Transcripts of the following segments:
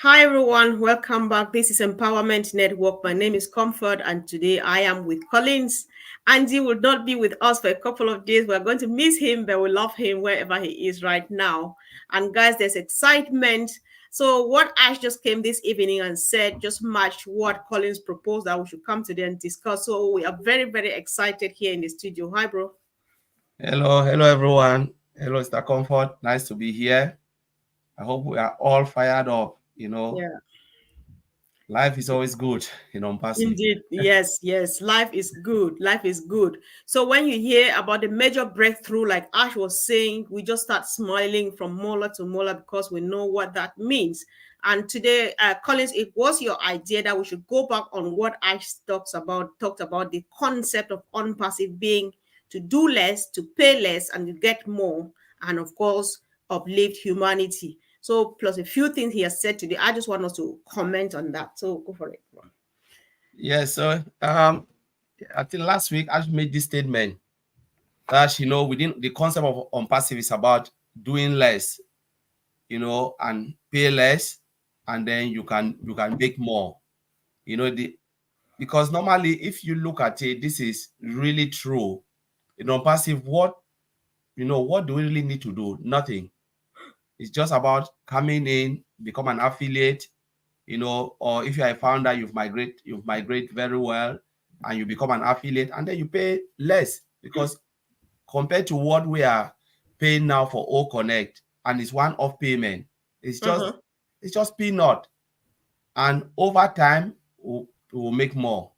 Hi everyone, welcome back. This is Empowerment Network. My name is Comfort, and today I am with Collins. Andy will not be with us for a couple of days. We're going to miss him, but we love him wherever he is right now. And guys, there's excitement. So what Ash just came this evening and said just matched what Collins proposed that we should come today and discuss. So we are very, very excited here in the studio. Hi, bro. Hello everyone. Hello, Mr. Comfort. Nice to be here. I hope we are all fired up. Yeah. Life is always good in passive. Indeed, yes, yes. Life is good. Life is good. So when you hear about the major breakthrough, like Ash was saying, we just start smiling from molar to molar because we know what that means. And today, Collins, it was your idea that we should go back on what Ash talked about the concept of unpassive being to do less, to pay less, and to get more, and of course, uplift humanity. So, plus a few things he has said today, I just want us to comment on that. So, go for it. Yes, so I think last week I made this statement that within the concept of unpassive is about doing less, and pay less, and then you can make more. The because normally if you look at it, this is really true. Passive, what do we really need to do? Nothing. It's just about coming in, become an affiliate, or if you're a founder, you've migrate very well, and you become an affiliate, and then you pay less because compared to what we are paying now for O Connect, and it's one-off payment, it's just Uh-huh. it's just peanut, and over time we'll make more.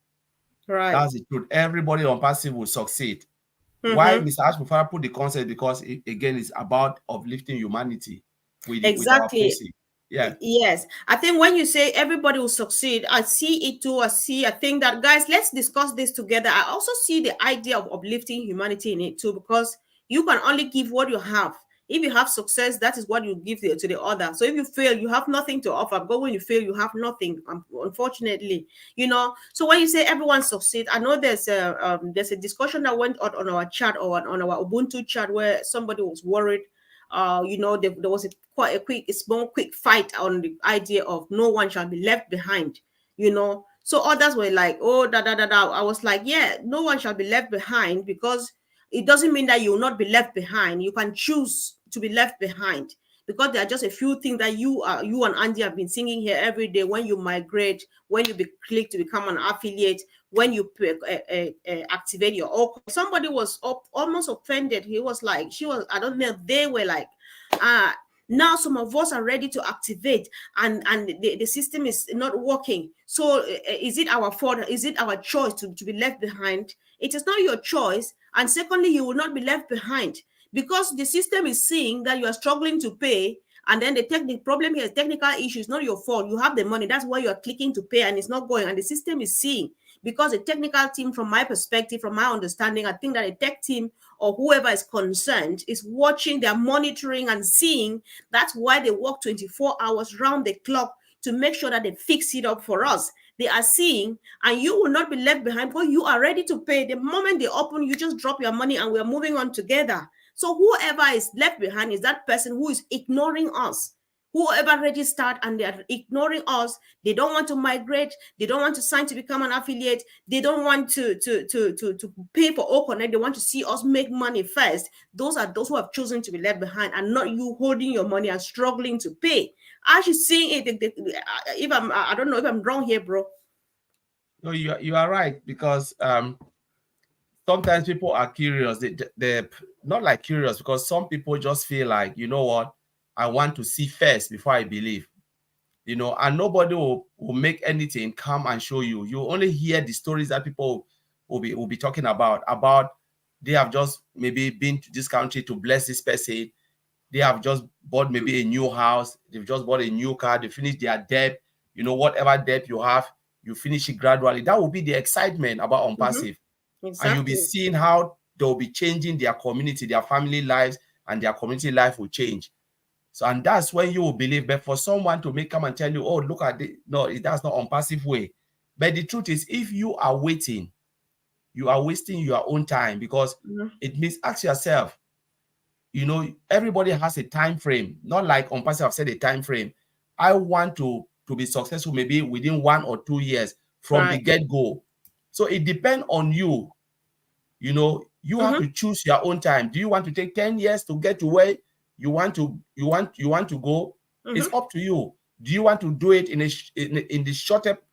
Right. That's the truth. Everybody on passive will succeed. Why Mm-hmm. Mr. Ashbufara put the concept? Because again, it's about uplifting humanity with our Exactly. passive. Yeah. Yes. I think when you say everybody will succeed, I see it too. I think that, guys, let's discuss this together. I also see the idea of uplifting humanity in it too, because you can only give what you have. If you have success, that is what you give to the other. So if you fail, you have nothing to offer. But when you fail, you have nothing. Unfortunately, So when you say everyone succeed, I know there's a discussion that went on our chat or on our Ubuntu chat where somebody was worried. There was quite a small quick fight on the idea of no one shall be left behind. So others were like, oh, da da da da. I was like, yeah, no one shall be left behind, because it doesn't mean that you will not be left behind. You can choose to be left behind, because there are just a few things that you and Andy have been singing here every day. When you migrate, when you click to become an affiliate, when you activate your somebody was almost offended. He was like, she was, I don't know, they were like, uh now some of us are ready to activate, and the system is not working. So is it our fault? Is it our choice to be left behind? It is not your choice. And secondly, you will not be left behind, because the system is seeing that you are struggling to pay. And then the problem here is technical issues, not your fault. You have the money, that's why you are clicking to pay, and it's not going. And the system is seeing, because the technical team, from my perspective, from my understanding, I think that a tech team or whoever is concerned is watching, they're monitoring and seeing. That's why they work 24 hours round the clock to make sure that they fix it up for us. They are seeing, and you will not be left behind, because you are ready to pay. The moment they open, you just drop your money and we're moving on together. So whoever is left behind is that person who is ignoring us. Whoever registered and they are ignoring us, they don't want to migrate, they don't want to sign to become an affiliate, they don't want to pay for Oconnect, they want to see us make money first. Those are those who have chosen to be left behind, and not you holding your money and struggling to pay. Actually seeing it, if I don't know if I'm wrong here, bro. No, you are right, because sometimes people are curious. They're not like curious, because some people just feel like, you know what, I want to see first before I believe. And nobody will make anything come and show you. You only hear the stories that people will be talking about they have just maybe been to this country to bless this person. They have just bought maybe a new house, they've just bought a new car, they finish their debt. Whatever debt you have, you finish it gradually. That will be the excitement about Mm-hmm. unpassive. And you'll be Exactly. seeing how they'll be changing their community, their family lives, and their community life will change. So, and that's when you will believe. But for someone to come and tell you, oh, look at it, no, that's not unpassive way. But the truth is, if you are waiting, you are wasting your own time, because Mm-hmm. it means, ask yourself, everybody has a time frame, not like unpassive have said a time frame. I want to to be successful maybe within 1 or 2 years from the Right. get-go. So it depends on you. You have Mm-hmm. to choose your own time. Do you want to take 10 years to get to where you want to go? It's Mm-hmm. up to you. Do you want to do it in the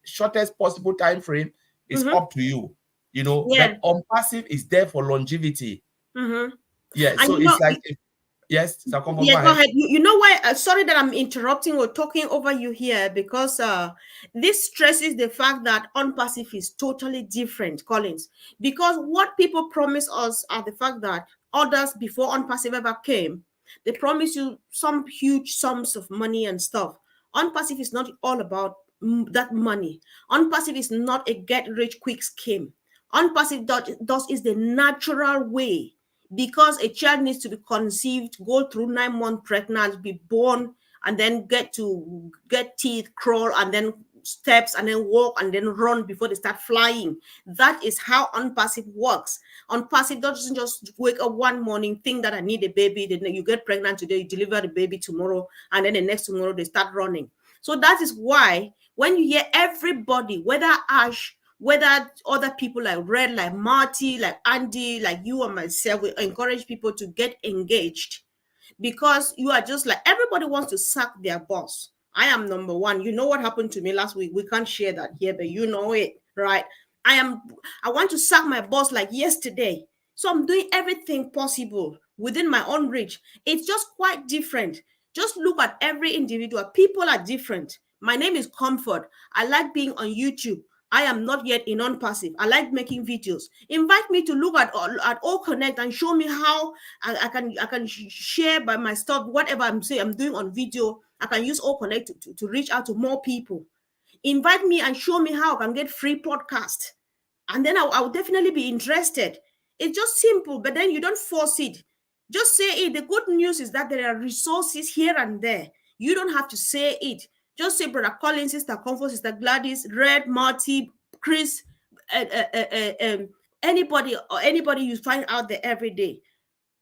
shortest possible time frame? It's Mm-hmm. up to you. But Yeah. ONPASSIVE is there for longevity. Mm-hmm. Yeah, And so it's like, yes, Sir Comfort, go yeah, go ahead. ahead. You know why? Sorry that I'm interrupting or talking over you here, because this stresses the fact that unpassive is totally different, Collins. Because what people promise us are the fact that others before unpassive ever came, they promise you some huge sums of money and stuff. Unpassive is not all about that money. Unpassive is not a get rich quick scheme. Unpassive does is the natural way, because a child needs to be conceived, go through 9 months pregnant, be born, and then get teeth, crawl, and then steps, and then walk, and then run before they start flying. That is how unpassive works. Unpassive doesn't just wake up one morning, think that I need a baby, then you get pregnant today, you deliver the baby tomorrow, and then the next tomorrow they start running. So that is why when you hear everybody, whether Ash, whether other people like Red, like Marty, like Andy, like you and myself, we encourage people to get engaged, because you are just like everybody wants to sack their boss. I am number one. You know what happened to me last week? We can't share that here, but you know it, right? I am I want to sack my boss like yesterday. So I'm doing everything possible within my own reach. It's just quite different. Just look at every individual. People are different. My name is Comfort. I like being on YouTube. I am not yet in non-passive. I like making videos. Invite me to look at All Connect and show me how I can share by my stuff, whatever I'm saying I'm doing on video. I can use All Connect to reach out to more people. Invite me and show me how I can get free podcast, and then I'll definitely be interested. It's just simple, but then you don't force it. Just say it. The good news is that there are resources here and there. You don't have to say it. Just say Brother Collins, Sister Comfort, Sister Gladys, Red, Marty, Chris, uh, uh, uh, anybody you find out there every day.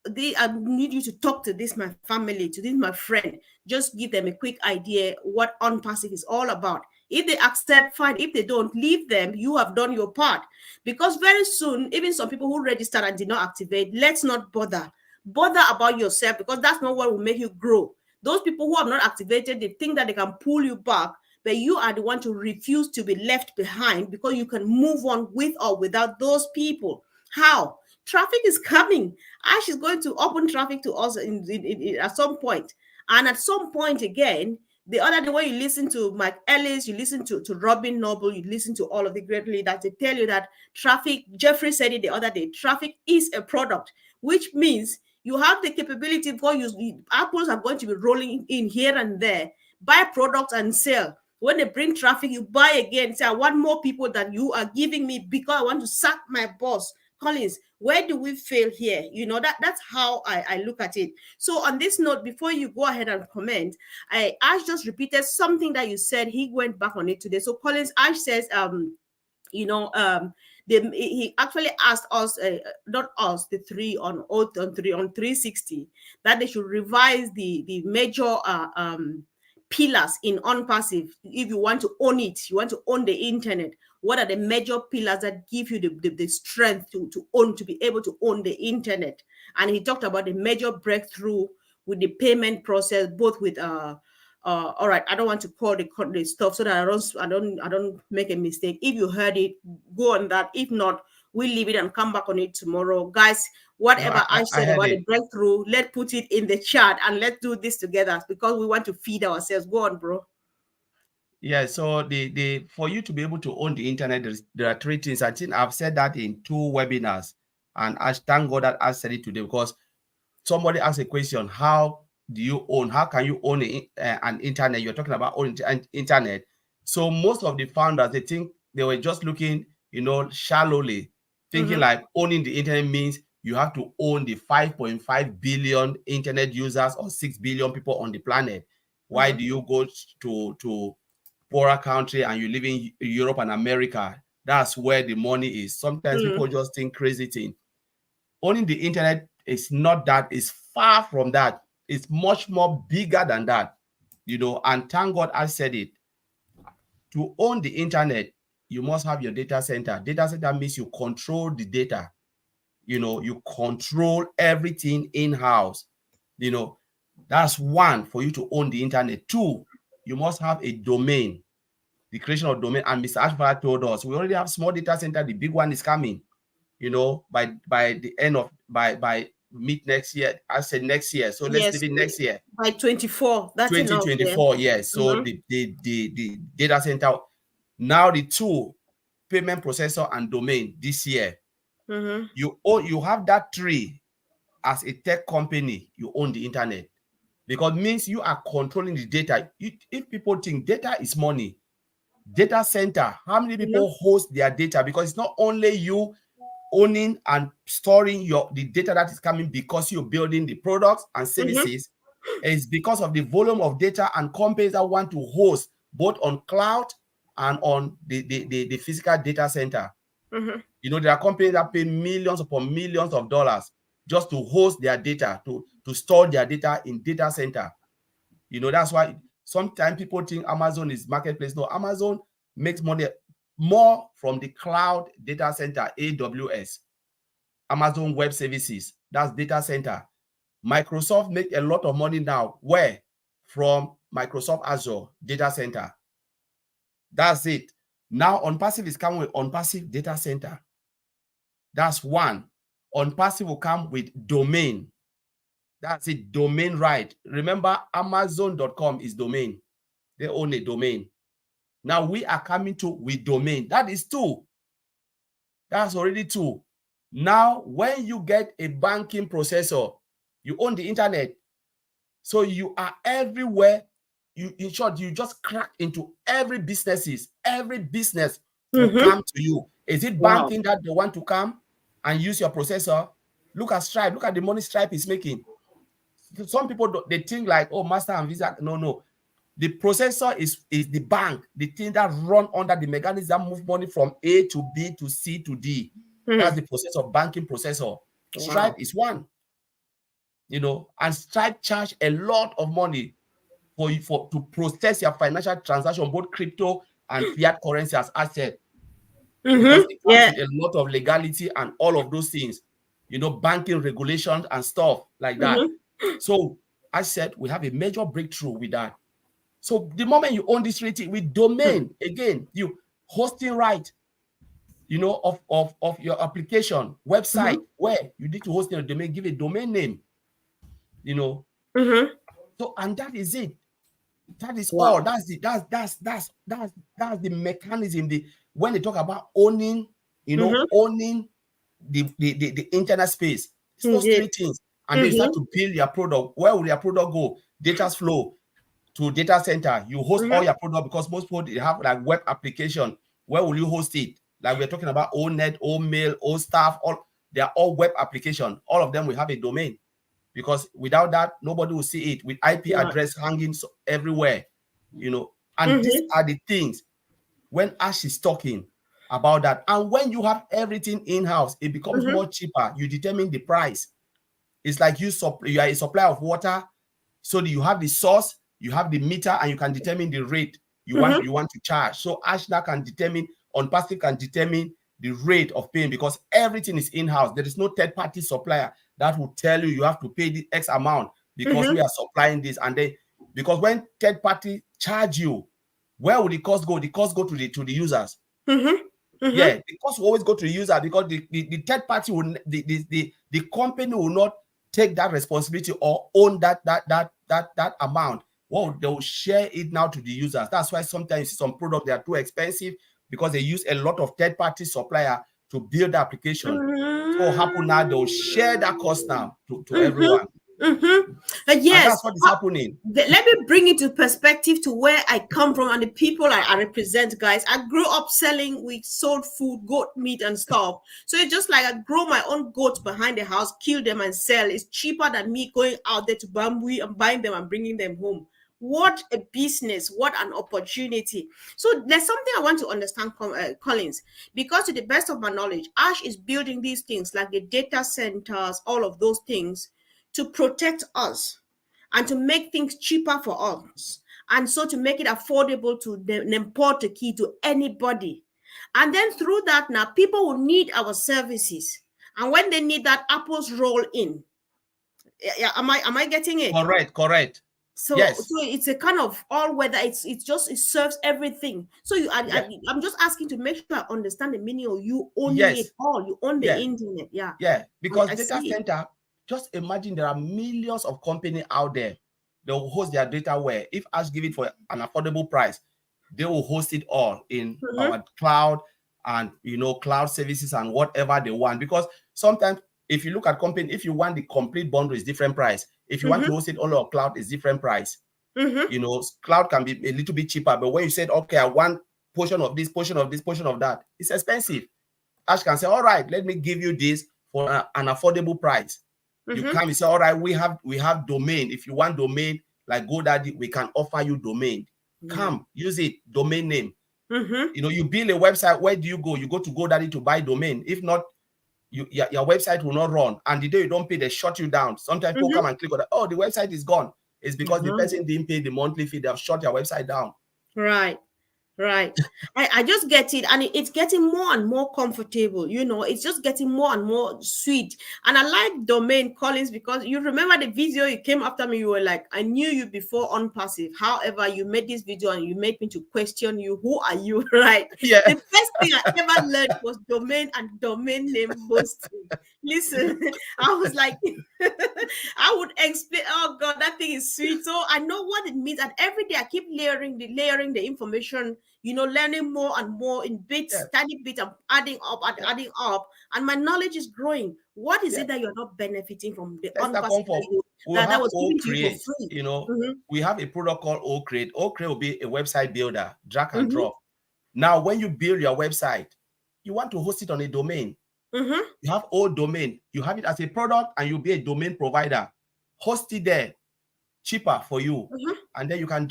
I need you to talk to this my family, to this my friend. Just give them a quick idea what unpassive is all about. If they accept, fine. If they don't, leave them. You have done your part. Because very soon, even some people who registered and did not activate, let's not bother about yourself, because that's not what will make you grow. Those people who have not activated, they think that they can pull you back, but you are the one to refuse to be left behind, because you can move on with or without those people. How? Traffic is coming. Ash is going to open traffic to us at some point. And at some point again, the other day when you listen to Mike Ellis, you listen to Robin Noble, you listen to all of the great leaders, they tell you that traffic, Jeffrey said it the other day, traffic is a product, which means you have the capability, because apples are going to be rolling in here and there, buy products and sell. When they bring traffic, you buy again. Say, I want more people than you are giving me, because I want to sack my boss. Collins, where do we fail here? That's how I look at it. So on this note, before you go ahead and comment, Ash just repeated something that you said. He went back on it today. So Collins, Ash says, you know, he actually asked us, not us, the three on 360, that they should revise the major pillars in unpassive. If you want to own it, you want to own the internet, what are the major pillars that give you the strength to be able to own the internet? And he talked about the major breakthrough with the payment process, both with all right, I don't want to call the stuff so that I don't make a mistake. If you heard it, go on that. If not, we'll leave it and come back on it tomorrow, guys. No, Whatever I I I said heard about it. the breakthrough, let's put it in the chat and let's do this together, because we want to feed ourselves. Go on, bro. Yeah, so the for you to be able to own the internet, there are three things. I think I've said that in two webinars, and I thank God that I said it today, because somebody asked a question: how do you own? How can you own an internet? You're talking about owning internet. So most of the founders, they think they were just looking, shallowly, thinking Mm-hmm. like owning the internet means you have to own the 5.5 billion internet users or 6 billion people on the planet. Why Mm-hmm. do you go to poorer country and you live in Europe and America? That's where the money is. Sometimes people Mm. just think crazy thing. Owning the internet is not that, it's far from that. It's much more bigger than that. And thank God I said it. to own the internet, you must have your data center. Data center means you control the data. You control everything in-house. That's one, for you to own the internet. Two, you must have a domain, the creation of domain. And Mr. Ashford told us we already have small data center. The big one is coming. By the end of by mid next year. I said next year, so let's Yes, leave it next year. by 24. That's enough. Yeah. 2024, yes. So the data center, now the two, payment processor and domain, this year. You have that three. As a tech company, you own the internet, because it means you are controlling the data. If people think data is money, data center, how many people host their data? Because it's not only you owning and storing the data that is coming because you're building the products and services. It's because of the volume of data and companies that want to host both on cloud and on the physical data center. There are companies that pay millions upon millions of dollars just to host their data, to store their data in data center. That's why sometimes people think Amazon is marketplace. No, Amazon makes money more from the cloud data center, AWS. Amazon Web Services, that's data center. Microsoft make a lot of money now. Where? From Microsoft Azure data center. That's it. Now ONPASSIVE is coming with ONPASSIVE data center. That's one. ONPASSIVE will come with domain. That's it, domain right. Remember, Amazon.com is domain. They own a domain. Now we are coming to with domain. That is two. That's already two. Now, when you get a banking processor, you own the internet. So you are everywhere. In short, you just crack into every businesses. Every business will come to you. Is it banking that they want to come and use your processor? Look at Stripe. Look at the money Stripe is making. Some people, they think like, oh, Master and Visa. No. The processor is the bank, the thing that run under the mechanism that move money from A to B to C to D. That's the processor, banking processor. Stripe is one. And Stripe charge a lot of money to process your financial transaction, both crypto and fiat currency, as I said. Because it comes with a lot of legality and all of those things, banking regulations and stuff like that. So I said we have a major breakthrough with that. So the moment you own this rating with domain, again, you hosting right, of your application, website, where you need to host your domain, give a domain name, So, and that is it. That is all. That's the mechanism. When they talk about owning, owning the internet space, it's those three things. And they start to build your product. Where will your product go? Data flow to data center. You host all your product, because most people, they have like web application. Where will you host it? Like we're talking about ONET, OMail, OStaff, they are all web application. All of them will have a domain, because without that, nobody will see it, with IP address hanging everywhere, And these are the things when Ash is talking about that. And when you have everything in-house, it becomes more cheaper. You determine the price. It's like you are a supplier of water, so you have the source, you have the meter, and you can determine the rate you want to charge. So Ash now can determine, ONPASSIVE can determine the rate of paying, because everything is in-house. There is no third-party supplier that will tell you have to pay the X amount because we are supplying this. And then, because when third-party charge you, where will the cost go? The cost go to the users. Yeah, the cost will always go to the user, because the third party will, the company will not take that responsibility or own that amount. Well, they will share it now to the users. That's why sometimes some products, they are too expensive, because they use a lot of third-party supplier to build the application. So what happen now, they'll share that cost now to everyone. Yes, and that's what is happening. Let me bring it to perspective to where I come from and the people I represent, guys. I grew up selling, we sold food, goat meat and stuff. So it's just like I grow my own goats behind the house, kill them and sell. It's cheaper than me going out there to bamboo and buying them and bringing them home. What a business, what an opportunity. So there's something I want to understand, Collins, because to the best of my knowledge, Ash is building these things like the data centers, all of those things, to protect us and to make things cheaper for us. and so to make it affordable to import the key to anybody. And then through that, now people will need our services, and when they need that, apples roll in. Yeah, am I getting it? Correct. So Yes, it's a kind of all weather. It's just, it serves everything. So yeah, I'm just asking to make sure I understand the meaning of you owning it yes, all. You own the yeah, internet. Yeah, yeah. Because I data see it. center, just imagine there are millions of companies out there. They will host their data where, if us give it for an affordable price, they will host it all in Mm-hmm, our cloud, and cloud services and whatever they want. Because sometimes if you look at company, if you want the complete bundle, is different price. If you want to mm-hmm, host it all on cloud, is different price. mm-hmm, Cloud can be a little bit cheaper, but when you said, okay, I want portion of this, portion of this, portion of that, it's expensive. Ash can say, all right, let me give you this for an affordable price. You mm-hmm, come and say, all right, we have domain. If you want domain like GoDaddy, we can offer you domain. yeah, Come, use it, domain name. mm-hmm, You build a website. Where do you go? You go to GoDaddy to buy domain. If not, your website will not run. And the day you don't pay, they shut you down. Sometimes people come mm-hmm. and click on that. Oh, the website is gone. It's because the Uh-huh. person didn't pay the monthly fee. They have shut your website down. Right. Right. I just get it. And it's getting more and more comfortable. It's just getting more and more sweet. And I like domain Collins, because you remember the video you came after me. You were like, I knew you before ONPASSIVE. However, you made this video and you made me to question you. Who are you? Right. Yeah. The first thing I ever learned was domain and domain name boasting. Listen, I was like, I would explain. Oh God, that thing is sweet. So I know what it means, and every day I keep layering the information. Learning more and more in Yeah. bits, tiny bits. I'm adding up and Yeah. adding up, and my knowledge is growing. What is Yeah. it that you're not benefiting from the Let's not come unpassive for. We that have was O given to you for Create. free? Mm-hmm, We have a product called O Create. O Create will be a website builder, drag and mm-hmm, drop. Now, when you build your website, you want to host it on a domain. mm-hmm, You have O domain. You have it as a product, and you'll be a domain provider. Host it there, cheaper for you, mm-hmm, and then you can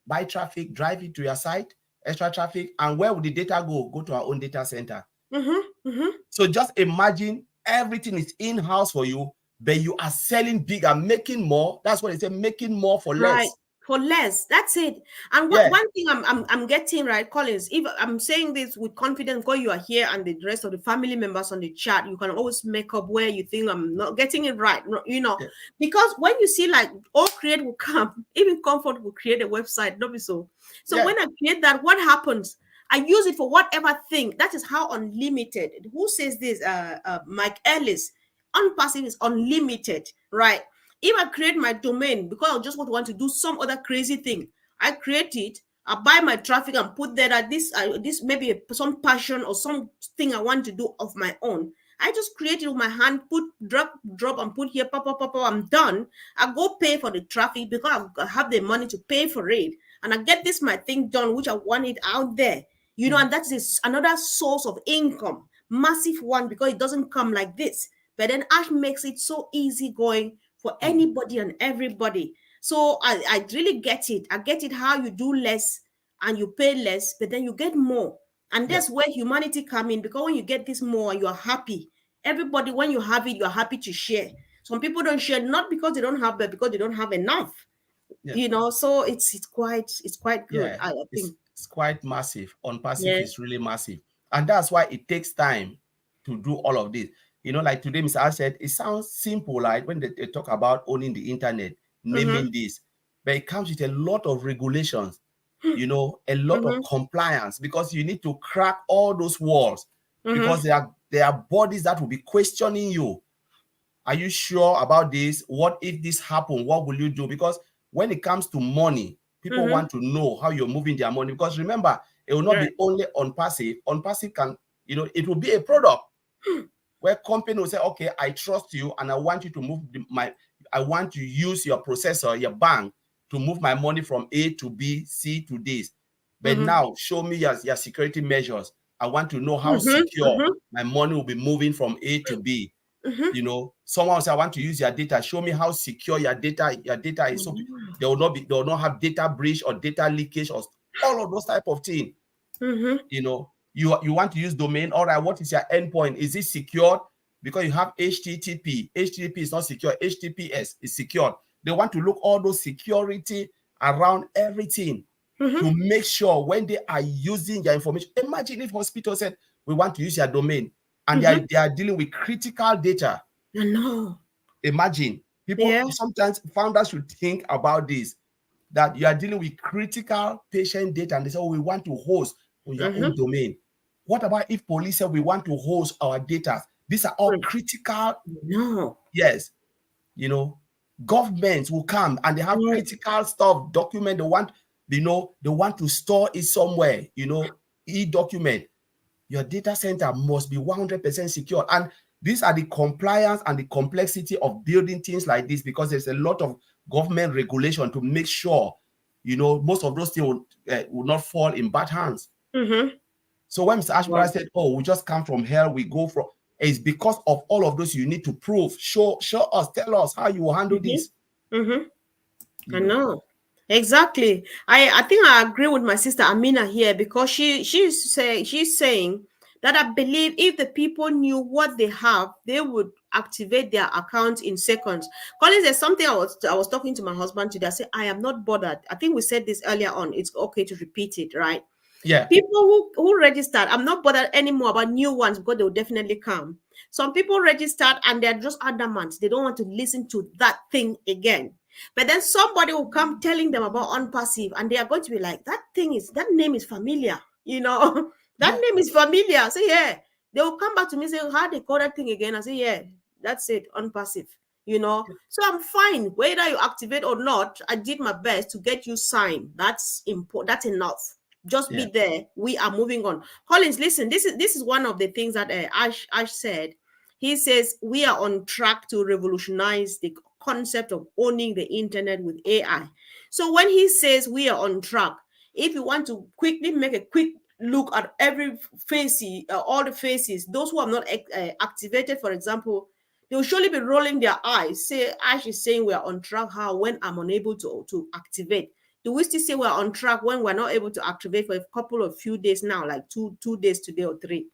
buy traffic, drive it to your site, extra traffic. And where would the data go? Go to our own data center. mm-hmm, mm-hmm. So just imagine everything is in-house for you, but you are selling big and making more. That's what they say, making more for Right. less. For less. That's it. And Yeah, one thing I'm getting right, Collins, if I'm saying this with confidence, because you are here and the rest of the family members on the chat, you can always make up where you think I'm not getting it right. yeah, Because when you see like all create will come, even comfort will create a website, not be so. So yeah, when I create that, what happens? I use it for whatever thing. That is how unlimited. Who says this? Mike Ellis. Unpassive is unlimited, right? If I create my domain because I just want to do some other crazy thing, I create it, I buy my traffic and put there that this maybe some passion or something I want to do of my own. I just create it with my hand, put drop and put here, pop, pop, pop, pop, I'm done. I go pay for the traffic because I have the money to pay for it. And I get this my thing done, which I want it out there. mhm, And that is another source of income, massive one, because it doesn't come like this. But then Ash makes it so easy going for mhm, anybody and everybody. So I really get it. I get it how you do less and you pay less, but then you get more. And yeah, that's where humanity come in, because when you get this more, you are happy. Everybody, when you have it, you're happy to share. Some people don't share not because they don't have, but because they don't have enough. yeah, So it's quite good. yeah. I It's think. it's quite massive. On passive Yeah. is really massive, and that's why it takes time to do all of this. Like today, Mr. I said, it sounds simple, like when they talk about owning the internet, Mm-hmm. naming this, but it comes with a lot of regulations. A lot of Mm-hmm. compliance, because you need to crack all those walls, Mm-hmm. because there are bodies that will be questioning you. Are you sure about this? What if this happen? What will you do? Because when it comes to money, people Mm-hmm. want to know how you're moving their money. Because remember, it will not Right. be only on passive. On passive can, it will be a product where company will say, okay, I trust you and I want you to move I want to use your processor, your bank, to move my money from A to B, C to this. But Mm-hmm. now show me your security measures. I want to know how Mm-hmm. secure Mm-hmm. my money will be moving from A to B. Mm-hmm. Someone will say, I want to use your data. Show me how secure your data is. So they will not have data breach or data leakage or all of those type of things. Mm-hmm. You want to use domain. All right, what is your endpoint? Is it secured? Because you have HTTP. HTTP is not secure. HTTPS is secured. They want to look all those security around everything to Mm-hmm. make sure when they are using your information. Imagine if hospital said, we want to use your domain, and Mm-hmm. they are dealing with critical data. I know. Imagine. People, Yeah. sometimes founders should think about this, that you are dealing with critical patient data, and they say, oh, we want to host on your own Mm-hmm. domain. What about if police said, we want to host our data? These are all critical. No. Yes, you know, governments will come and they have Yeah. critical stuff, document they want, they want to store it somewhere, e-document. Your data center must be 100% secure. And these are the compliance and the complexity of building things like this, because there's a lot of government regulation to make sure, most of those things will not fall in bad hands. Mm-hmm. So when Mr. Ashbara Wow. said, oh, we just come from hell, we go from, it's because of all of those you need to prove. Show us, tell us how you will handle this. Mm-hmm. Mm-hmm. You I know. know. Exactly. I think I agree with my sister Amina here, because she's saying that I believe if the people knew what they have, they would activate their account in seconds. Collins, there's something I was talking to my husband today. I said I am not bothered. I think we said this earlier on. It's okay to repeat it, right? Yeah. People who registered, I'm not bothered anymore about new ones, because they'll definitely come. Some people registered and they're just adamant. They don't want to listen to that thing again. But then somebody will come telling them about ONPASSIVE, and they are going to be like, that name is familiar, that Yeah. name is familiar. I say, yeah. They will come back to me and say, how they call that thing again? I say, yeah, that's it, ONPASSIVE. So I'm fine. Whether you activate or not, I did my best to get you signed. That's important. That's enough. Just be Yeah. there. We are moving on. Collins, listen, this is one of the things that Ash said. He says we are on track to revolutionize the concept of owning the internet with AI. So when he says we are on track, if you want to quickly make a quick look at every face, all the faces, those who have not activated, for example, they will surely be rolling their eyes. Say Ash is saying we are on track. How? When I'm unable to activate? Do we still say we're on track when we're not able to activate for a couple of few days now, like two days today or three?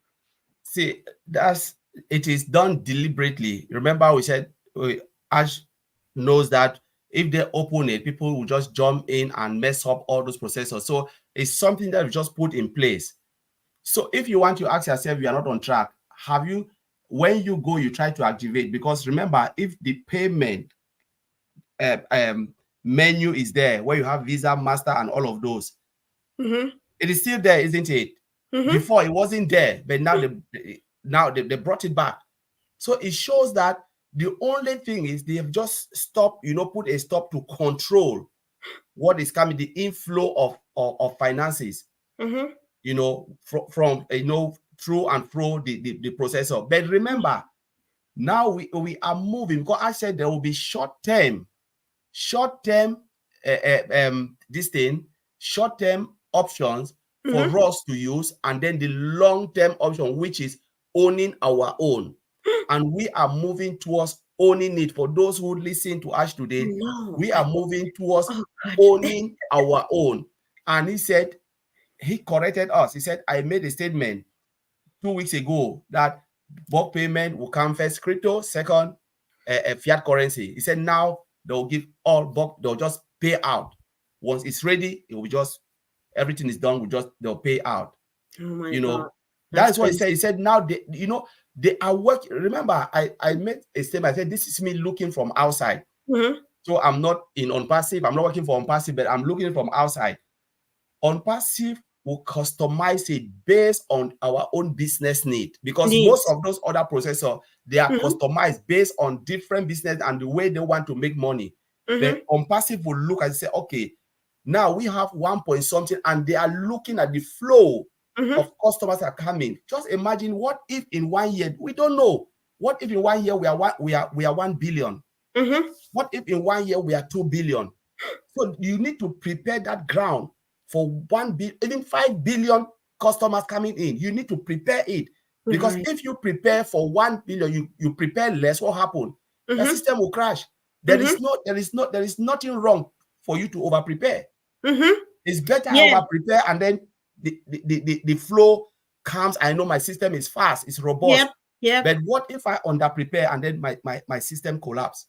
See, it is done deliberately. Remember, we said Ash knows that if they open it, people will just jump in and mess up all those processors. So it's something that we just put in place. So if you want to ask yourself, you are not on track, have you, when you go, you try to activate? Because remember, if the payment uh, um, menu is there, where you have Visa, Master, and all of those, Mm-hmm. it is still there, isn't it? Mm-hmm. Before it wasn't there, but now they brought it back. So it shows that the only thing is they have just stopped, put a stop to control what is coming, the inflow of finances, Mm-hmm. from through and through the processor. But remember, now we are moving, because I said there will be short-term this thing, short-term options for Mm-hmm. us to use, and then the long-term option, which is owning our own. And we are moving towards owning it. For those who listen to us today, No. we are moving towards Oh God. owning our own. And he corrected us. He said, I made a statement 2 weeks ago that bulk payment will come first crypto, second fiat currency. He said now they'll give all bulk, they'll just pay out. Once it's ready, it will just, everything is done, they'll pay out. Oh my You God. know, That's that's what he crazy. said. He said now they are working. Remember, I made a statement. I said, this is me looking from outside. Mm-hmm. So I'm not in ONPASSIVE, I'm not working for ONPASSIVE, but I'm looking from outside. ONPASSIVE will customize it based on our own business need, because most Needs. of those other processors, they are Mm-hmm. customized based on different business and the way they want to make money. But Mm-hmm. ONPASSIVE will look and say, okay, now we have 1 point something, and they are looking at the flow Mm-hmm. of customers that are coming. Just imagine, what if in 1 year, we don't know. What if in 1 year we are 1 billion? Mm-hmm. What if in 1 year we are 2 billion? So you need to prepare that ground for 1 billion, even 5 billion customers coming in. You need to prepare it, because Right. if you prepare for 1 billion, you prepare less, what happened? The Mm-hmm. system will crash. Mm-hmm. There is nothing wrong for you to over prepare. Mm-hmm. It's better I Yeah. over prepare, and then the flow comes. I know my system is fast, it's robust. Yep. Yep. But what if I under prepare and then my system collapse?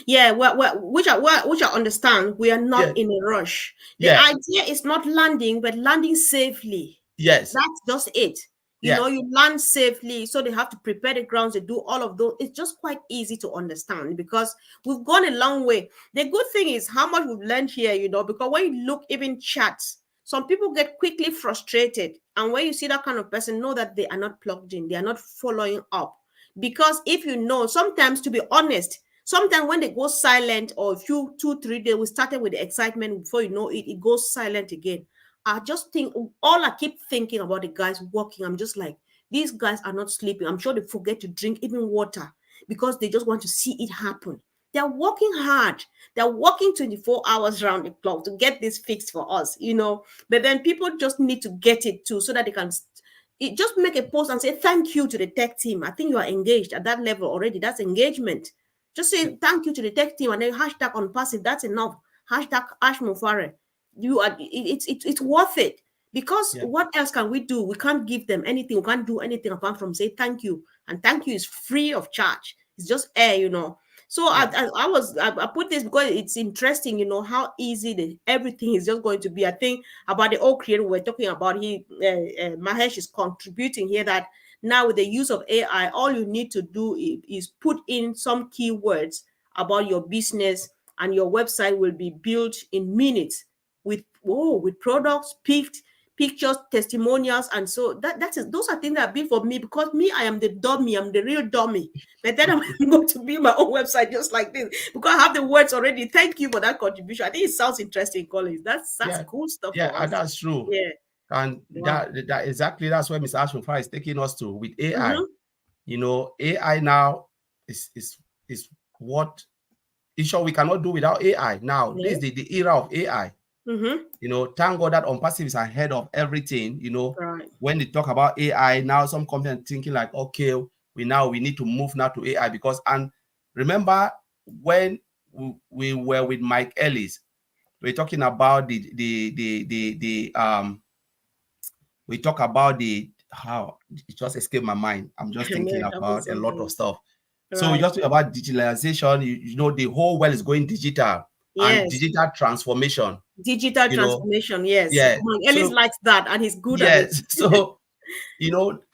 Yeah, which I understand. We are not Yeah, in a rush. The yeah, idea is not landing, but landing safely. yes, That's just it. yeah, You land safely, so they have to prepare the grounds. They do all of those. It's just quite easy to understand because we've gone a long way. The good thing is how much we've learned here. Because when you look even chats, some people get quickly frustrated, and when you see that kind of person, know that they are not plugged in. They are not following up. Because if you know, sometimes to be honest, sometimes when they go silent or a few 2 3 days, we started with the excitement before you know it, it goes silent again. I just think all I keep thinking about the guys walking. I'm just like, these guys are not sleeping. I'm sure they forget to drink even water because they just want to see it happen. They're working hard. They're working 24 hours round the clock to get this fixed for us. But then people just need to get it too so that they can just make a post and say thank you to the tech team. I think you are engaged at that level already. That's engagement. Just yeah, say thank you to the tech team and then hashtag on passive. That's enough. Hashtag Ash Mufare. It's worth it because yeah, what else can we do? We can't give them anything. We can't do anything apart from say thank you, and thank you is free of charge. It's just air. So yeah, I put this because it's interesting, how easy everything is just going to be. I think about the old creator we're talking about. Mahesh is contributing here that now with the use of AI, all you need to do is put in some keywords about your business, and your website will be built in minutes with products, pictures, testimonials, and so those are things that are built for me because me, I am the dummy, I'm the real dummy. But then I'm going to build my own website just like this because I have the words already. Thank you for that contribution. I think it sounds interesting, Collins. That's yeah, cool stuff yeah, for and us. that's true. Yeah. And Wow. that exactly that's where Mr. Ashmufra is taking us to with AI. Mm-hmm. AI now is what in short we cannot do without AI. Now, this is No. the era of AI. Mm-hmm. Thank God that OnPassive is ahead of everything. Right. When they talk about AI, now some companies thinking like, okay, we need to move now to AI because and remember when we were with Mike Ellis, we're talking about we talk about the how it just escaped my mind. I'm just I know thinking it happens about a lot of sometimes. stuff. So we Right. just talk about digitalization. The whole world is going digital and Yes. digital transformation. Digital You know, transformation. Yes. yeah. Man, Ellis So likes that and he's good at it. yes, so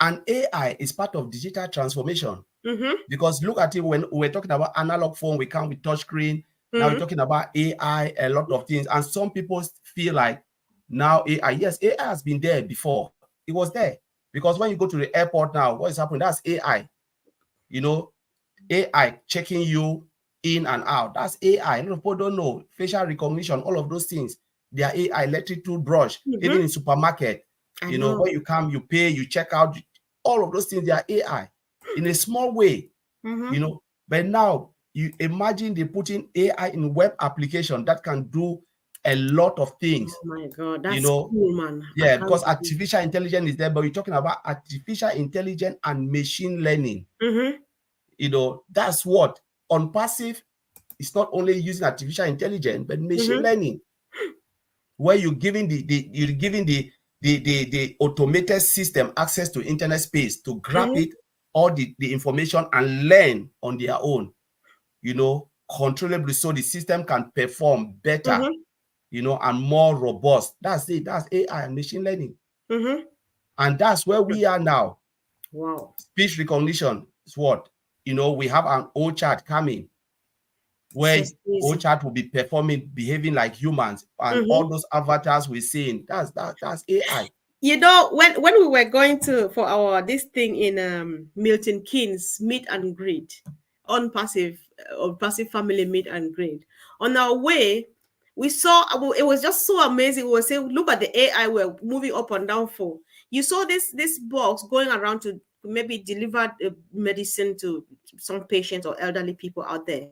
and AI is part of digital transformation Mm-hmm. because look at it when we're talking about analog phone, we come with touch screen. Now we're Mm-hmm. talking about AI, a lot of things, and some people feel like now AI. Yes, AI has been there before. It was there because when you go to the airport now, what is happening? That's AI. You know, AI checking you in and out. That's AI. A lot of people don't know facial recognition, all of those things. They are AI. Electric toothbrush, even Mm-hmm. in supermarket. I When know. you come, you pay, you check out. All of those things, they are AI in a small way. Mm-hmm. You know, but now you imagine they putting AI in web application that can do a lot of Oh things. my God, You that's know, cool, man. I yeah, can't because believe. artificial intelligence is there, but you're talking about artificial intelligence and machine learning. Mm-hmm. That's what on passive is not only using artificial intelligence, but machine Mm-hmm. learning, where you're giving the automated system access to internet space to grab Mm-hmm. it, all the information and learn on their own, controllably so the system can perform better, Mm-hmm. and more robust. That's it. That's AI and machine learning. Mm-hmm. And that's where we are now. Wow. Speech recognition is what? We have an old chat coming It's where just easy. chat will be performing, behaving like humans, and all Mm-hmm. those avatars we're seeing. That's AI. When we were going to for our this thing in Milton Keynes meet and greet on passive or passive family meet and greet, on our way we saw it was just so amazing. We were saying, look at the AI we're moving up and down for. You saw this box going around to maybe deliver medicine to some patients or elderly people out there.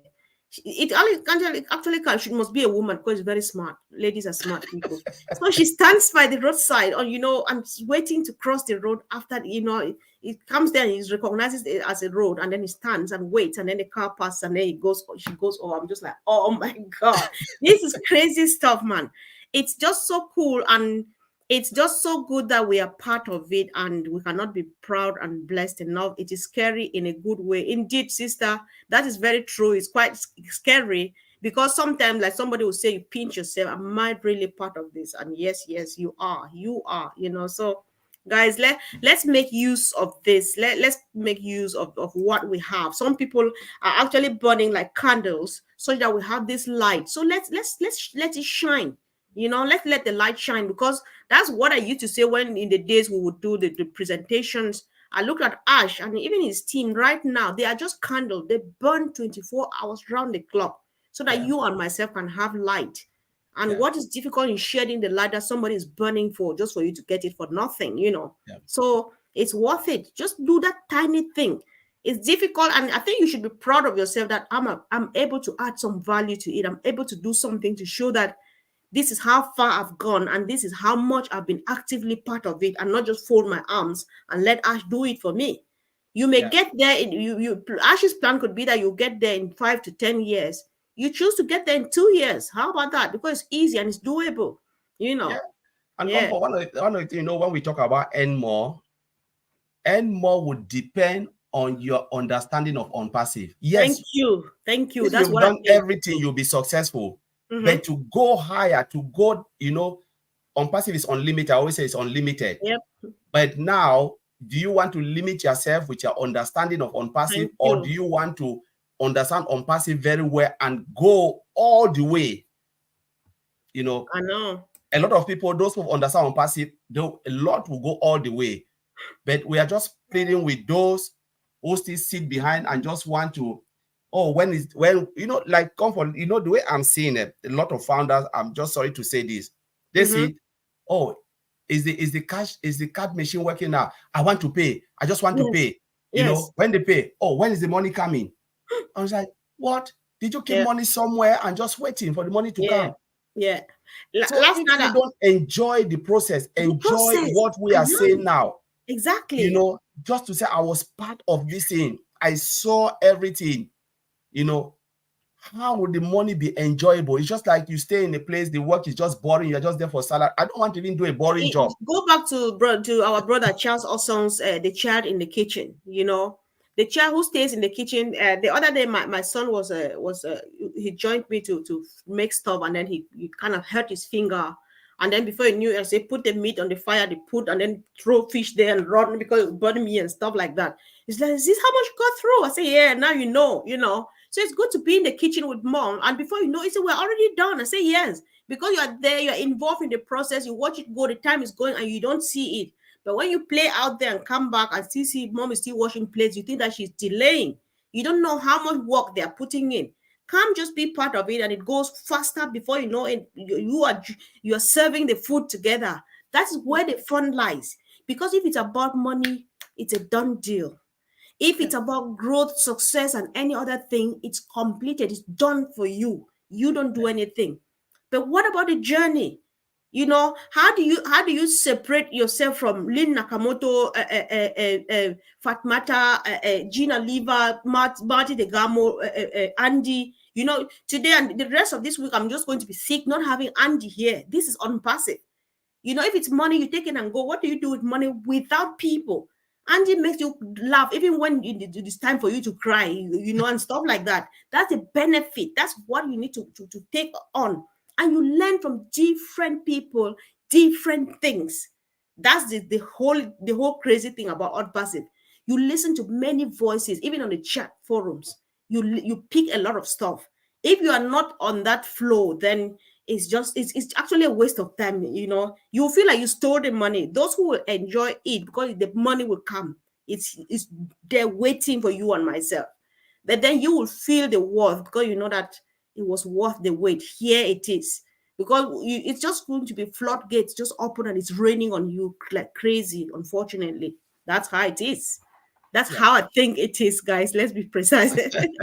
It actually can. She must be a woman because she's very smart. Ladies are smart people. So she stands by the roadside, or and waiting to cross the road. After it comes there and he recognizes it as a road, and then he stands and waits, and then the car passes, and then he goes. She goes. Oh, I'm just like, oh my god, this is crazy stuff, man. It's just so cool, and it's just so good that we are part of it, and we cannot be proud and blessed enough. It is scary in a good way. Indeed, sister, that is very true. It's quite scary because sometimes, like somebody will say, you pinch yourself, am I really part of this? And yes, yes, you are. You are, So, guys, let's make use of this. Let's make use of what we have. Some people are actually burning like candles so that we have this light. So let's let it shine. Let's let the light shine, because that's what I used to say when in the days we would do the presentations. I looked at Ash and even his team right now, they are just candle. They burn 24 hours round the clock so that Yeah, you and myself can have light. And yeah, what is difficult in sharing the light that somebody is burning for just for you to get it for nothing. yeah, So it's worth it. Just do that tiny thing. It's difficult, and I think you should be proud of yourself that I'm able to add some value to it. I'm able to do something to show that this is how far I've gone, and this is how much I've been actively part of it, and not just fold my arms and let Ash do it for me. You may yeah, get there in Ash's plan could be that you get there in 5 to 10 years. You choose to get there in 2 years. How about that? Because it's easy and it's doable. You yeah. know. And Yeah. for one of the, when we talk about earn more would depend on your understanding of unpassive. Thank Yes, you. Thank you. if That's you've what I done think. everything, you'll be successful. Mm-hmm. But to go higher, to go, unpassive is unlimited. I always say it's unlimited. Yep. But now, do you want to limit yourself with your understanding of unpassive, Thank or do you. you want to understand unpassive very well and go all the way? You know, I know. a lot of people, those who understand unpassive, a lot will go all the way. But we are just pleading with those who still sit behind and just want to, like comfort, the way I'm seeing it, a lot of founders, I'm just sorry to say this, they Mm-hmm. see, oh, is the card machine working now? I want to pay. I just want to Yes. pay. Yes. When they pay, oh, when is the money coming? I was like, what? Did you keep Yeah. money somewhere and just waiting for the money to Yeah. come? Yeah. So Last if night, you don't enjoy the process, the enjoy process. what we I are saying know. now. Exactly. Just to say I was part of this thing. I saw everything. You know, how would the money be enjoyable? It's just like you stay in a place, the work is just boring. You're just there for salary. I don't want to even do a boring job. Go back to our brother Charles Oson's the child in the kitchen. The child who stays in the kitchen. The other day, my son was he joined me to make stuff, and then he kind of hurt his finger, and then before he knew it, I said put the meat on the fire, they put, and then throw fish there and run because it burned me and stuff like that. He's like, is this how much got through? I say, yeah, now you know. So it's good to be in the kitchen with mom, and before you know it, he said, we're already done. I say yes, because you are there, you're involved in the process, you watch it go, the time is going and you don't see it. But when you play out there and come back and still see mom is still washing plates, you think that she's delaying. You don't know how much work they're putting in. Come just be part of it, and it goes faster. Before you know it, you are serving the food together. That's where the fun lies. Because if it's about money, it's a done deal. If Yeah, it's about growth, success, and any other thing, it's completed. It's done for you. You don't do yeah, anything. But what about the journey? How do you separate yourself from Lynn Nakamoto, Fatmata, Gina Liva, Marty Degamo, Andy? Today and the rest of this week, I'm just going to be sick, not having Andy here. This is unpassive. If it's money, you take it and go. What do you do with money without people? And it makes you laugh, even when it's time for you to cry, and stuff like that. That's a benefit. That's what you need to take on. And you learn from different people, different things. That's the whole crazy thing about Odd Passive. You listen to many voices, even on the chat forums. You pick a lot of stuff. If you are not on that flow, then it's actually a waste of time. You feel like you stole the money. Those who will enjoy it because the money will come, it's they're waiting for you and myself. But then you will feel the worth, because you know that it was worth the wait. Here it is, because it's just going to be floodgates just open and it's raining on you like crazy. Unfortunately, that's how it is. That's yeah. how I think it is, guys. Let's be precise.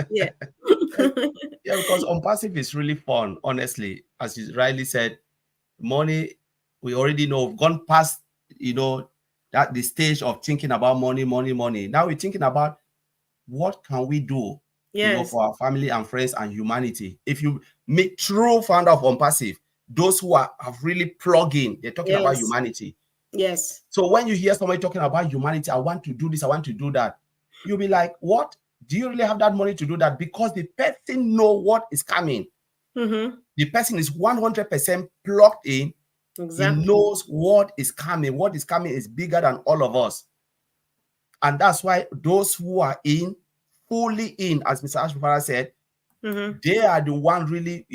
Yeah. Eh, yeah, because unpassive is really fun, honestly. As you rightly said, money, we already know, we've gone past, that the stage of thinking about money, money, money. Now we're thinking about what can we do, Yes. for our family and friends and humanity. If you meet true founder of unpassive, those who have really plugged in, they're talking about Yes. humanity. Yes. So when you hear somebody talking about humanity, I want to do this, I want to do that, you'll be like, what? Do you really have that money to do that? Because the person know what is coming. Mm-hmm. The person is 100% plugged in. He Exactly. knows what is coming. What is coming is bigger than all of us. And that's why those who are in, fully in, as Mr. Ashbara said, Mm-hmm. they are the one really,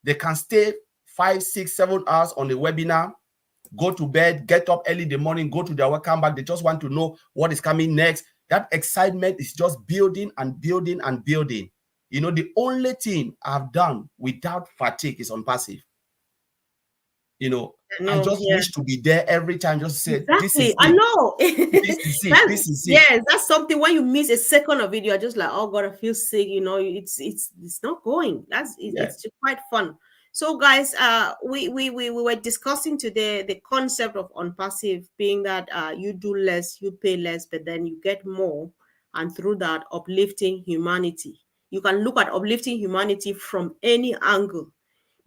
they can stay 5, 6, 7 hours on the webinar, go to bed, get up early in the morning, go to their work, come back. They just want to know what is coming next. That excitement is just building and building and building. The only thing I've done without fatigue is ONPASSIVE. I No, just yeah. wish to be there every time, just to say, this Exactly. is I it. know. This is it. That's This is it. yes, that's something when you miss a second of it, you're just like, oh God, I feel sick. It's not going. Yeah. It's quite fun. So guys, we were discussing today the concept of unpassive being that you do less, you pay less, but then you get more, and through that uplifting humanity. You can look at uplifting humanity from any angle,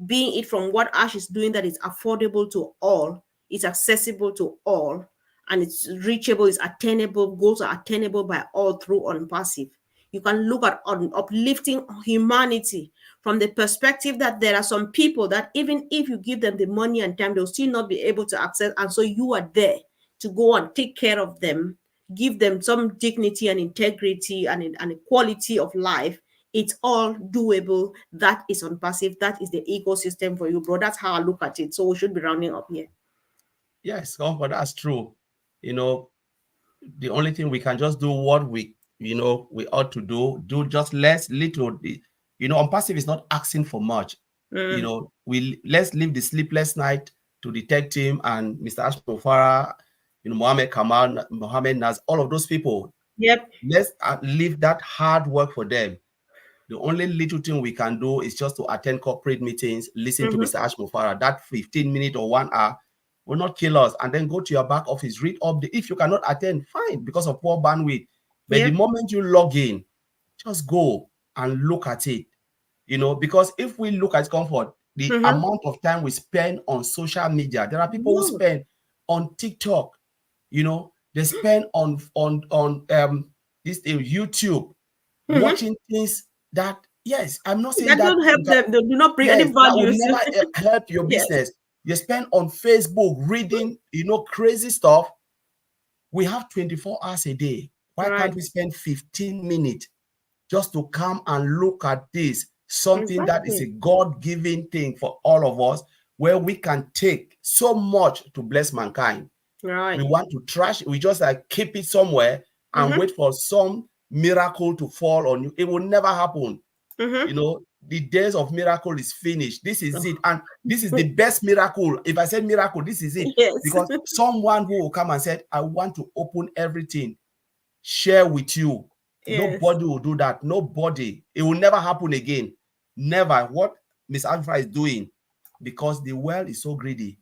being it from what Ash is doing that is affordable to all, it's accessible to all, and it's reachable, it's attainable, goals are attainable by all through unpassive. You can look at uplifting humanity from the perspective that there are some people that even if you give them the money and time, they'll still not be able to access. And so you are there to go and take care of them, give them some dignity and integrity and a quality of life. It's all doable. That is unpassive. That is the ecosystem for you, bro. That's how I look at it. So we should be rounding up here. Yes, comfort, that's true. The only thing we can just do what we ought to do just less little. Unpassive is not asking for much. Mm. Let's leave the sleepless night to the tech team and Mr. Ashton Farah, Mohammed Kamal, Mohammed Naz, all of those people. Yep. Let's leave that hard work for them. The only little thing we can do is just to attend corporate meetings, listen to Mm-hmm. Mr. Ash Mufara. That 15 minutes or 1 hour will not kill us. And then go to your back office, read update. If you cannot attend, fine, because of poor bandwidth. But the Yep. moment you log in, just go and look at it. Because if we look at comfort, the Mm-hmm. amount of time we spend on social media, there are people who No. spend on TikTok, they spend on this YouTube, Mm-hmm. watching things that, yes, I'm not saying That that don't help them. They do not bring any yes, that will values. never help your Yes. business. You spend on Facebook reading, crazy stuff. We have 24 hours a day. Why can't Right. we spend 15 minutes just to come and look at this? Something that is a Exactly. God-given thing for all of us, where we can take so much to bless mankind. We Right. want to trash, we just like keep it somewhere and Mm-hmm. wait for some miracle to fall on you. It will never happen. Mm-hmm. The days of miracle is finished. This is it. Oh. And this is the best miracle. If I said miracle, this is it. Yes. Because someone who will come and said, I want to open everything, share with you. Yes. Nobody will do that. Nobody. It will never happen again. Never. What Miss Alpha is doing, because the world is so greedy.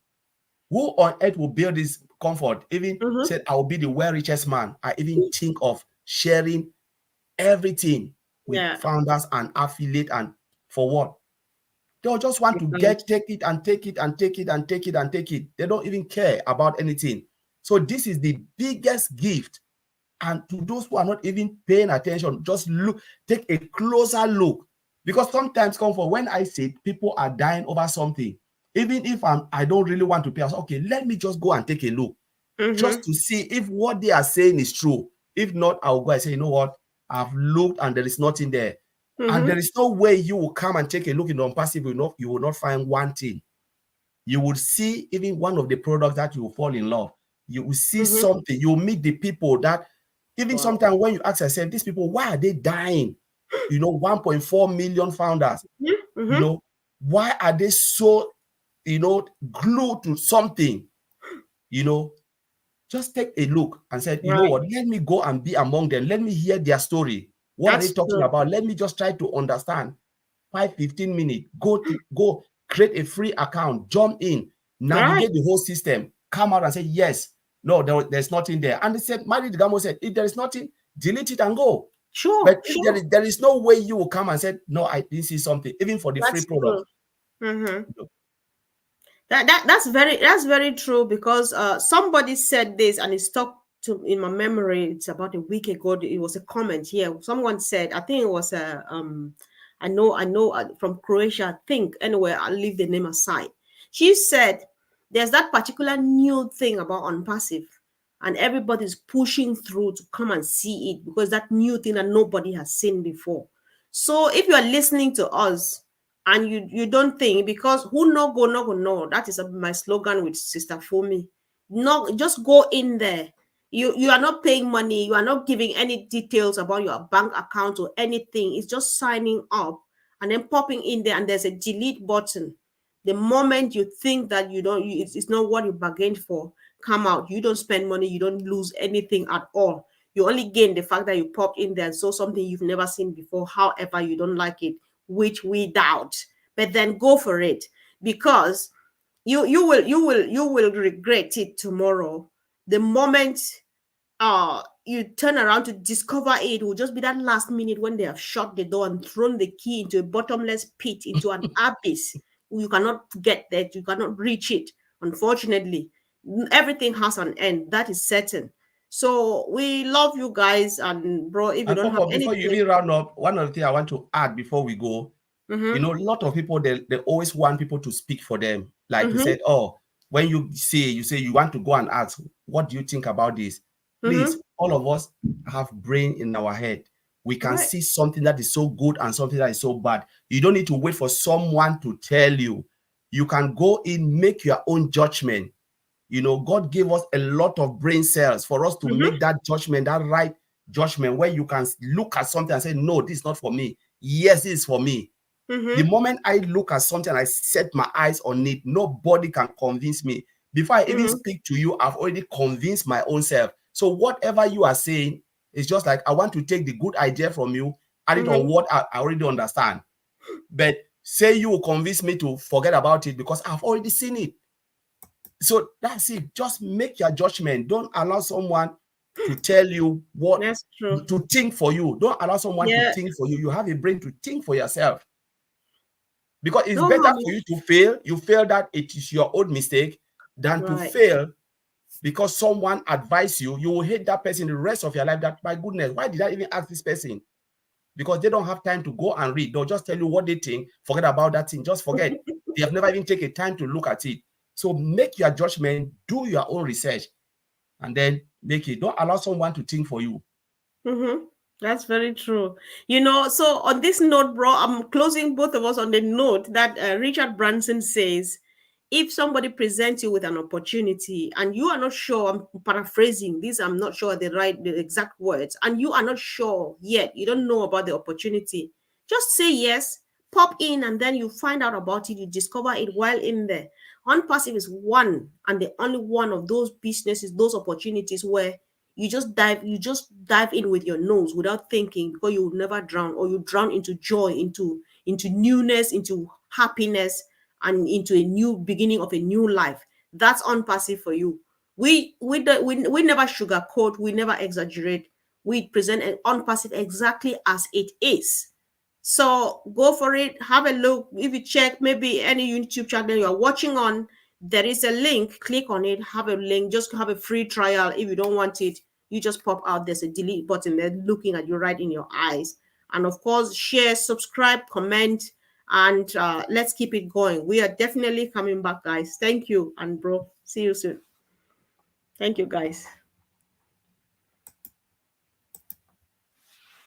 Who on earth will build this comfort? Even Mm-hmm. said, I will be the world richest man. I even think of sharing everything with Yeah. founders and affiliate, and for what? They'll just want to Because take it and take it and take it and take it and take it. They don't even care about anything. So this is the biggest gift. And to those who are not even paying attention, just take a closer look. Because sometimes, comfort, when I say people are dying over something, even if I don't really want to pay, I say, okay, let me just go and take a look, just mm-hmm. to see if what they are saying is true. If not, I'll go and say, you know what? I've looked and there is nothing there. And there Mm-hmm. is no way you will come and take a look in the unpassive enough, you will not find one thing. You will see even one of the products that you will fall in love. You will see Mm-hmm. something. You will meet the people that, even Wow. sometimes when you ask yourself, these people, why are they dying? 1.4 million founders. Yeah. Mm-hmm. Why are they so, glued to something? Just take a look and said, you know Right. what, let me go and be among them. Let me hear their story. What are they That's talking true. about? Let me just try to understand. 15 minutes, go create a free account, jump in, Right. navigate the whole system, come out and say, yes, no, there's nothing there. And they said, Married Gamo said, if there is nothing, delete it and go. Sure. But if Sure. there is no way you will come and say, no, I didn't see something, even for the free That's product. true. Mm-hmm. That's very true, because somebody said this and it stuck to in my memory. It's about a week ago. It was a comment here. Someone said, I think it was I know from Croatia. I think, anyway, I'll leave the name aside. She said there's that particular new thing about unpassive, and everybody's pushing through to come and see it because that new thing that nobody has seen before. So if you are listening to us and you don't think, because who no go no go no, that is my slogan with Sister Fomi. No, just go in there. You are not paying money, you are not giving any details about your bank account or anything. It's just signing up and then popping in there, and there's a delete button. The moment you think that you don't it's not what you bargained for, come out. You don't spend money, you don't lose anything at all. You only gain the fact that you popped in there and saw something you've never seen before. However, you don't like it, which we doubt. But then go for it, because you will regret it tomorrow. The moment you turn around to discover it, will just be that last minute when they have shut the door and thrown the key into a bottomless pit, into an abyss. You cannot get that, you cannot reach it. Unfortunately, everything has an end, that is certain. So we love you guys, and bro, if you And don't have before you anything. even round up, one of the things I want to add before we go, Mm-hmm, a lot of people they always want people to speak for them. Like you mm-hmm, said, oh, when you say you want to go and ask, what do you think about this? mm-hmm. Please, all of us have brain in our head. We can Right. see something that is so good and something that is so bad. You don't need to wait for someone to tell you. You can go in, make your own judgment. God gave us a lot of brain cells for us to Mm-hmm, make that judgment, that right judgment, where you can look at something and say, no, this is not for me. Yes, it is for me. The mm-hmm, moment I look at something and I set my eyes on it, nobody can convince me. Before I even mm-hmm, speak to you, I've already convinced my own self. So whatever you are saying is just like, I want to take the good idea from you, add it on mm-hmm, what I already understand. But say you will convince me to forget about it because I've already seen it. So that's it. Just make your judgment. Don't allow someone to tell you what that's true. to think for you. Don't allow someone to Yeah. think for you. You have a brain to think for yourself. Because it's No better harm. for you to fail. You fail that it is your own mistake than to Right. fail because someone advised you. You will hate that person the rest of your life. That, my goodness, why did I even ask this person? Because they don't have time to go and read. They'll just tell you what they think. Forget about that thing. Just forget. They have never even taken time to look at it. So make your judgment, do your own research, and then make it. Don't allow someone to think for you. Mm-hmm. That's very true. So on this note, bro, I'm closing both of us on the note that Richard Branson says, if somebody presents you with an opportunity and you are not sure, I'm paraphrasing this, I'm not sure the exact words, and you are not sure yet, you don't know about the opportunity, just say yes, pop in, and then you find out about it, you discover it while in there. OnPassive is one and the only one of those businesses, those opportunities where you just dive in with your nose without thinking, because you will never drown, or you drown into joy, into newness, into happiness, and into a new beginning of a new life. That's unpassive for you. We never sugarcoat, we never exaggerate. We present an unpassive exactly as it is. So go for it. Have a look. If you check maybe any YouTube channel you are watching on, there is a link. Click on it. Have a link. Just have a free trial. If you don't want it, you just pop out. There's a delete button there looking at you right in your eyes. And of course, share, subscribe, comment, and let's keep it going. We are definitely coming back, guys. Thank you. And bro, see you soon. Thank you, guys.